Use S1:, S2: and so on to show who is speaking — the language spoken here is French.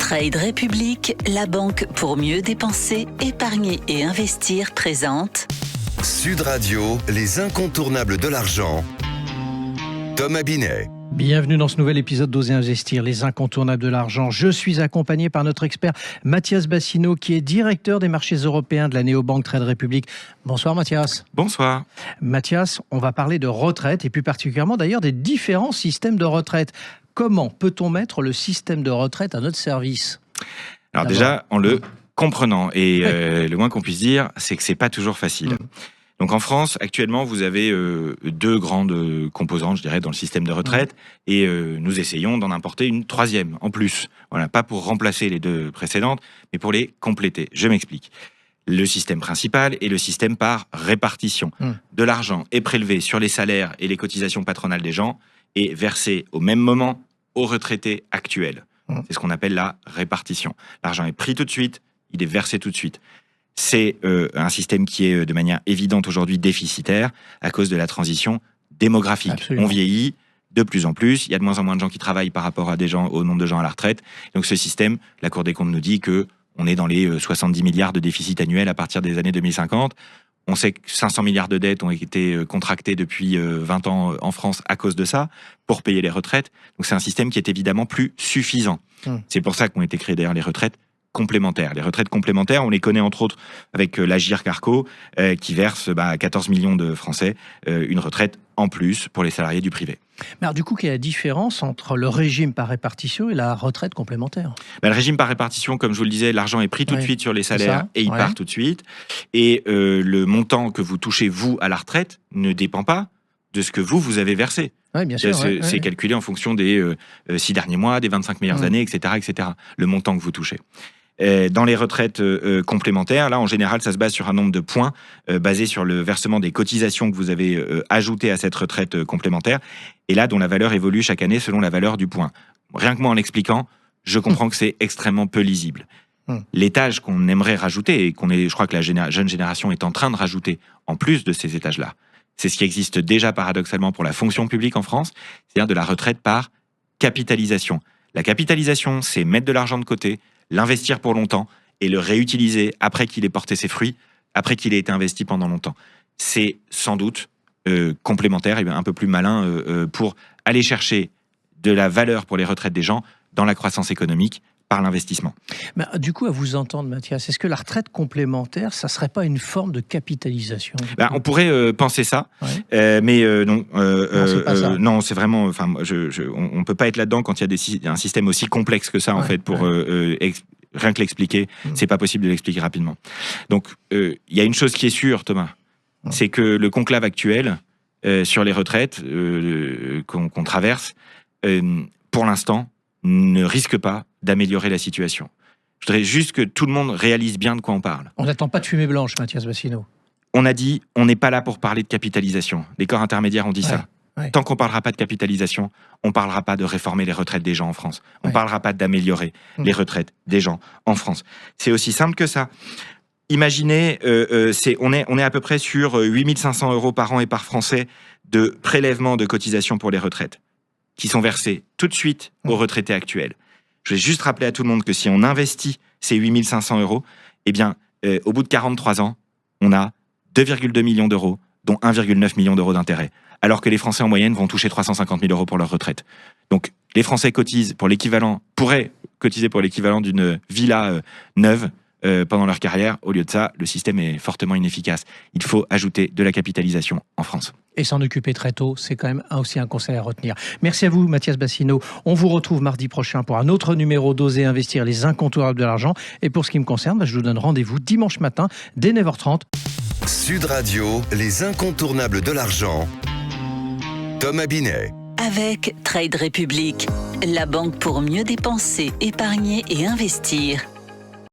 S1: Trade République, la banque pour mieux dépenser, épargner et investir présente
S2: Sud Radio, les incontournables de l'argent. Thomas Binet.
S3: Bienvenue dans ce nouvel épisode d'Oser Investir, les incontournables de l'argent. Je suis accompagné par notre expert Mathias Bassino, qui est directeur des marchés européens de la néobanque Trade République. Bonsoir Mathias.
S4: Bonsoir.
S3: Mathias, on va parler de retraite et plus particulièrement d'ailleurs des différents systèmes de retraite. Comment peut-on mettre le système de retraite à notre service ?
S4: Alors déjà, en le comprenant, et le moins qu'on puisse dire, c'est que c'est pas toujours facile. Donc en France, actuellement, vous avez deux grandes composantes, je dirais, dans le système de retraite, et nous essayons d'en importer une troisième en plus. Voilà, pas pour remplacer les deux précédentes, mais pour les compléter. Je m'explique. Le système principal est le système par répartition. De l'argent est prélevé sur les salaires et les cotisations patronales des gens et versé au même moment aux retraités actuels. C'est ce qu'on appelle la répartition. L'argent est pris tout de suite, il est versé tout de suite. C'est un système qui est de manière évidente aujourd'hui déficitaire à cause de la transition démographique.
S3: Absolument.
S4: On vieillit de plus en plus, il y a de moins en moins de gens qui travaillent par rapport à au nombre de gens à la retraite. Donc ce système, la Cour des comptes nous dit que on est dans les 70 milliards de déficit annuel à partir des années 2050. On sait que 500 milliards de dettes ont été contractées depuis 20 ans en France à cause de ça, pour payer les retraites. Donc c'est un système qui est évidemment plus suffisant. C'est pour ça qu'ont été créées d'ailleurs les retraites complémentaires. Les retraites complémentaires, on les connaît entre autres avec l'Agirc-Arrco, qui verse à 14 millions de Français une retraite en plus pour les salariés du privé.
S3: Mais alors, du coup, quelle est la différence entre le régime par répartition et la retraite complémentaire ?
S4: Le régime par répartition, comme je vous le disais, l'argent est pris tout de suite sur les salaires et il part tout de suite. Et le montant que vous touchez, vous, à la retraite, ne dépend pas de ce que vous avez versé.
S3: Oui, bien sûr.
S4: C'est calculé en fonction des 6 derniers mois, des 25 meilleures années, etc., le montant que vous touchez. Dans les retraites complémentaires, là, en général, ça se base sur un nombre de points basé sur le versement des cotisations que vous avez ajoutées à cette retraite complémentaire, et là, dont la valeur évolue chaque année selon la valeur du point. Rien que moi, en l'expliquant, je comprends que c'est extrêmement peu lisible. L'étage qu'on aimerait rajouter, et je crois que la jeune génération est en train de rajouter, en plus de ces étages-là, c'est ce qui existe déjà paradoxalement pour la fonction publique en France, c'est-à-dire de la retraite par capitalisation. La capitalisation, c'est mettre de l'argent de côté, l'investir pour longtemps et le réutiliser après qu'il ait porté ses fruits, après qu'il ait été investi pendant longtemps. C'est sans doute complémentaire et un peu plus malin pour aller chercher de la valeur pour les retraites des gens dans la croissance économique par l'investissement.
S3: Mais, du coup, à vous entendre, Mathias, est-ce que la retraite complémentaire, ça ne serait pas une forme de capitalisation ?
S4: On pourrait penser ça, mais non.
S3: C'est pas ça.
S4: Non, c'est vraiment. On ne peut pas être là-dedans quand il y a un système aussi complexe que ça, en fait, pour rien que l'expliquer. C'est pas possible de l'expliquer rapidement. Donc, il y a une chose qui est sûre, Thomas, c'est que le conclave actuel sur les retraites qu'on traverse, pour l'instant, ne risque pas d'améliorer la situation. Je voudrais juste que tout le monde réalise bien de quoi on parle.
S3: On n'attend pas de fumée blanche, Mathias Bassino.
S4: On a dit, on n'est pas là pour parler de capitalisation. Les corps intermédiaires ont dit ça. Tant qu'on ne parlera pas de capitalisation, on ne parlera pas de réformer les retraites des gens en France. On ne parlera pas d'améliorer les retraites des gens en France. C'est aussi simple que ça. Imaginez, on est à peu près sur 8 500 € par an et par Français de prélèvement de cotisations pour les retraites, qui sont versés tout de suite aux retraités actuels. Je vais juste rappeler à tout le monde que si on investit ces 8 500 €, eh bien, au bout de 43 ans, on a 2,2 millions d'euros, dont 1,9 million d'euros d'intérêt, alors que les Français en moyenne vont toucher 350 000 € pour leur retraite. Donc, les Français pourraient cotiser pour l'équivalent d'une villa neuve pendant leur carrière. Au lieu de ça, le système est fortement inefficace. Il faut ajouter de la capitalisation en France.
S3: Et s'en occuper très tôt, c'est quand même aussi un conseil à retenir. Merci à vous, Mathias Bassino. On vous retrouve mardi prochain pour un autre numéro d'Oser Investir, les incontournables de l'argent. Et pour ce qui me concerne, je vous donne rendez-vous dimanche matin dès 9h30.
S2: Sud Radio, les incontournables de l'argent. Thomas Binet.
S1: avec Trade République, la banque pour mieux dépenser, épargner et investir.